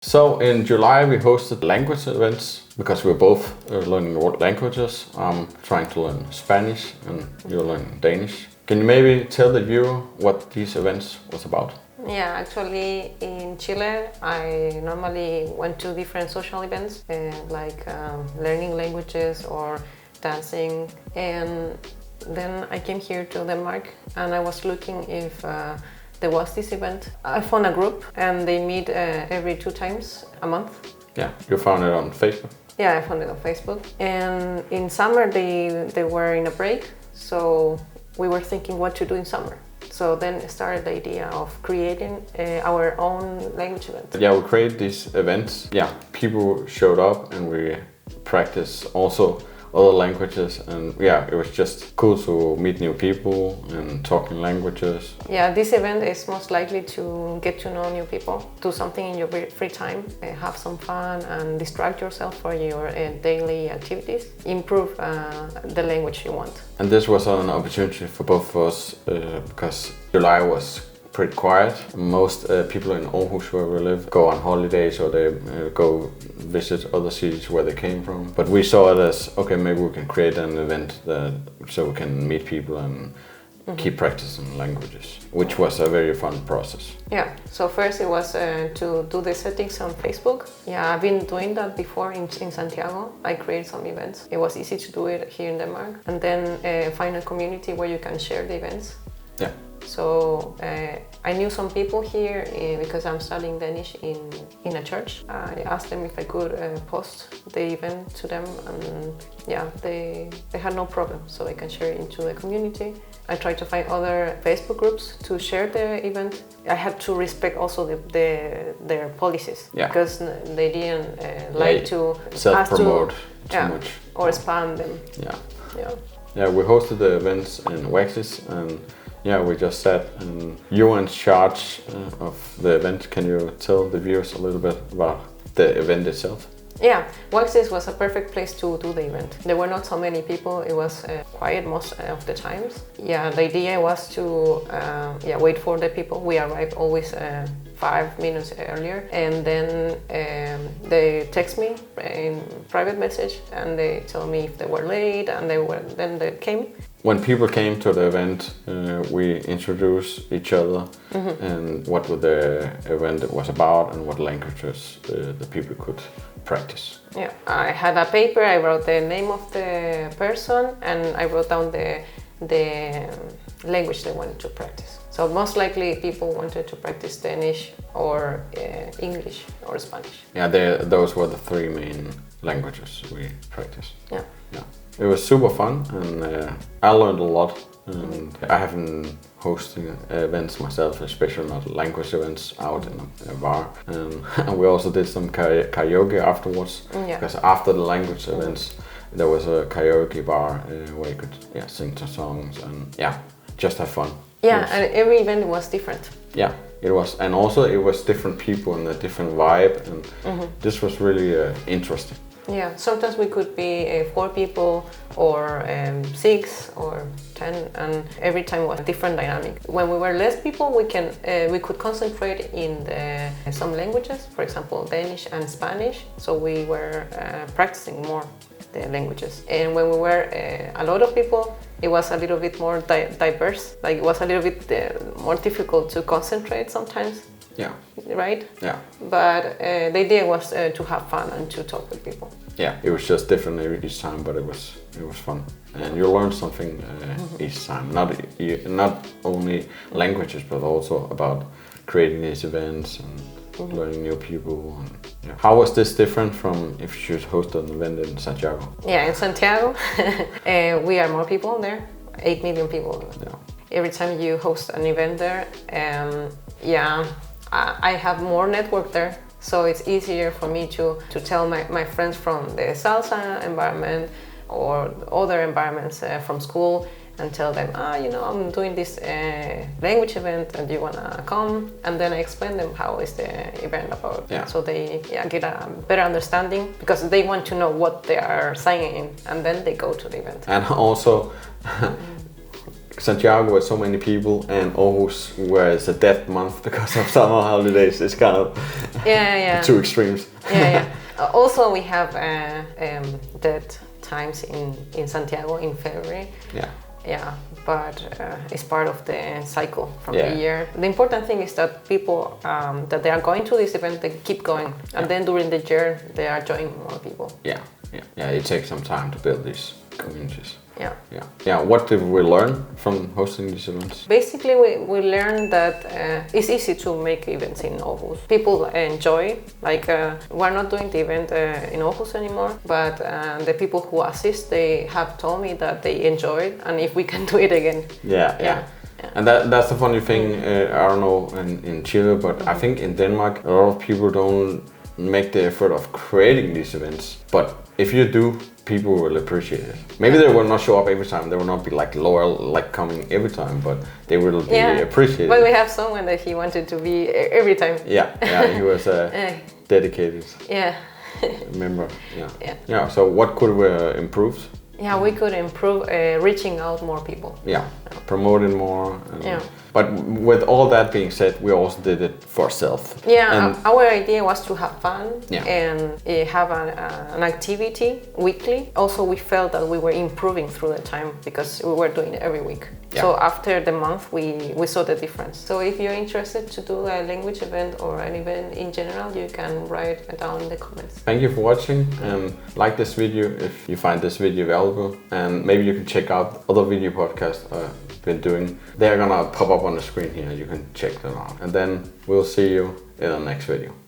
So in July we hosted language events because we're both learning languages. I'm trying to learn Spanish and you're learning Danish. Can you maybe tell the viewer what these events was about? Yeah, actually in Chile I normally went to different social events like learning languages or dancing, and then I came here to Denmark and I was looking if there was this event. I found a group and they meet every 2 times a month. Yeah, you found it on Facebook? Yeah, I found it on Facebook. And in summer they were in a break, so we were thinking what to do in summer. So then started the idea of creating our own language event. Yeah, we created these events. Yeah, people showed up and we practiced also other languages, and yeah, it was just cool to meet new people and talking languages. Yeah, this event is most likely to get to know new people, do something in your free time, have some fun and distract yourself for your daily activities, improve the language you want. And this was an opportunity for both of us because July was pretty quiet. Most people in Aarhus, where we live, go on holidays or they go visit other cities where they came from. But we saw it as, okay, maybe we can create an event so we can meet people and keep practicing languages, which was a very fun process. Yeah, so first it was to do the settings on Facebook. Yeah, I've been doing that before in Santiago. I created some events. It was easy to do it here in Denmark. And then find a community where you can share the events. Yeah. So I knew some people here because I'm studying Danish in a church. I asked them if I could post the event to them, and yeah, they had no problem, so they can share it into the community. I tried to find other Facebook groups to share the event. I had to respect also their policies, because they didn't like to self-promote too much or spam them. Yeah, we hosted the events in Waxis, and yeah, we just sat, and you were in charge of the event. Can you tell the viewers a little bit about the event itself? Yeah, Waxis was a perfect place to do the event. There were not so many people, it was quiet most of the times. Yeah, the idea was to wait for the people. We arrived always 5 minutes earlier, and then they text me in private message and they tell me if they were late, and then they came. When people came to the event, we introduced each other and what the event was about and what languages the people could practice. Yeah, I had a paper, I wrote the name of the person and I wrote down the language they wanted to practice. So most likely people wanted to practice Danish or English or Spanish. Yeah, those were the 3 main languages we practiced. Yeah. It was super fun, and I learned a lot. And I haven't hosted events myself, especially not language events out in a bar. And we also did some karaoke afterwards, because after the language events there was a karaoke bar where you could sing some songs and just have fun. Yeah, and every event was different. Yeah, it was, and also it was different people and a different vibe, and this was really interesting. Yeah, sometimes we could be 4 people or 6 or 10, and every time was a different dynamic. When we were less people, we could concentrate in some languages, for example Danish and Spanish, so we were practicing more the languages. And when we were a lot of people, it was a little bit more diverse, like it was a little bit more difficult to concentrate sometimes. Yeah. Right? Yeah. But the idea was to have fun and to talk with people. Yeah, it was just different each time, but it was fun, and you learn something each time. Not only languages, but also about creating these events and learning new people. And, How was this different from if you should host an event in Santiago? Yeah, in Santiago, we are more people there, 8 million people. Yeah. Every time you host an event there, I have more network there, so it's easier for me to tell my friends from the salsa environment or other environments from school and tell them, I'm doing this language event and do you wanna come? And then I explain them how is the event about. Yeah. So they get a better understanding, because they want to know what they are signing in, and then they go to the event. And also Santiago with so many people and Aarhus where it's a dead month because of summer holidays. It's kind of two extremes. Also, we have dead times in Santiago in February. But it's part of the cycle from the year. The important thing is that people that they are going to this event, they keep going, and then during the year they are joining more people. It takes some time to build these communities. What did we learn from hosting these events? Basically, we learned that it's easy to make events in Aarhus. People enjoy, we're not doing the event in Aarhus anymore, but the people who assist, they have told me that they enjoy it, and if we can do it again. And that's the funny thing, I don't know in Chile, but I think in Denmark, a lot of people don't make the effort of creating these events. But if you do, people will appreciate it. Maybe they will not show up every time. They will not be loyal, coming every time, but they will be appreciated. But we have someone that he wanted to be every time. He was dedicated. Member. So what could we improve? We could improve reaching out more people. Promoting more. But with all that being said, we also did it for ourselves. Our idea was to have fun and have an activity weekly. Also, we felt that we were improving through the time because we were doing it every week. So after the month, we saw the difference. So if you're interested to do a language event or an event in general, you can write it down in the comments. Thank you for watching, and like this video if you find this video valuable, and maybe you can check out other video podcasts I've been doing. They're gonna pop up on the screen here, you can check them out. And then we'll see you in the next video.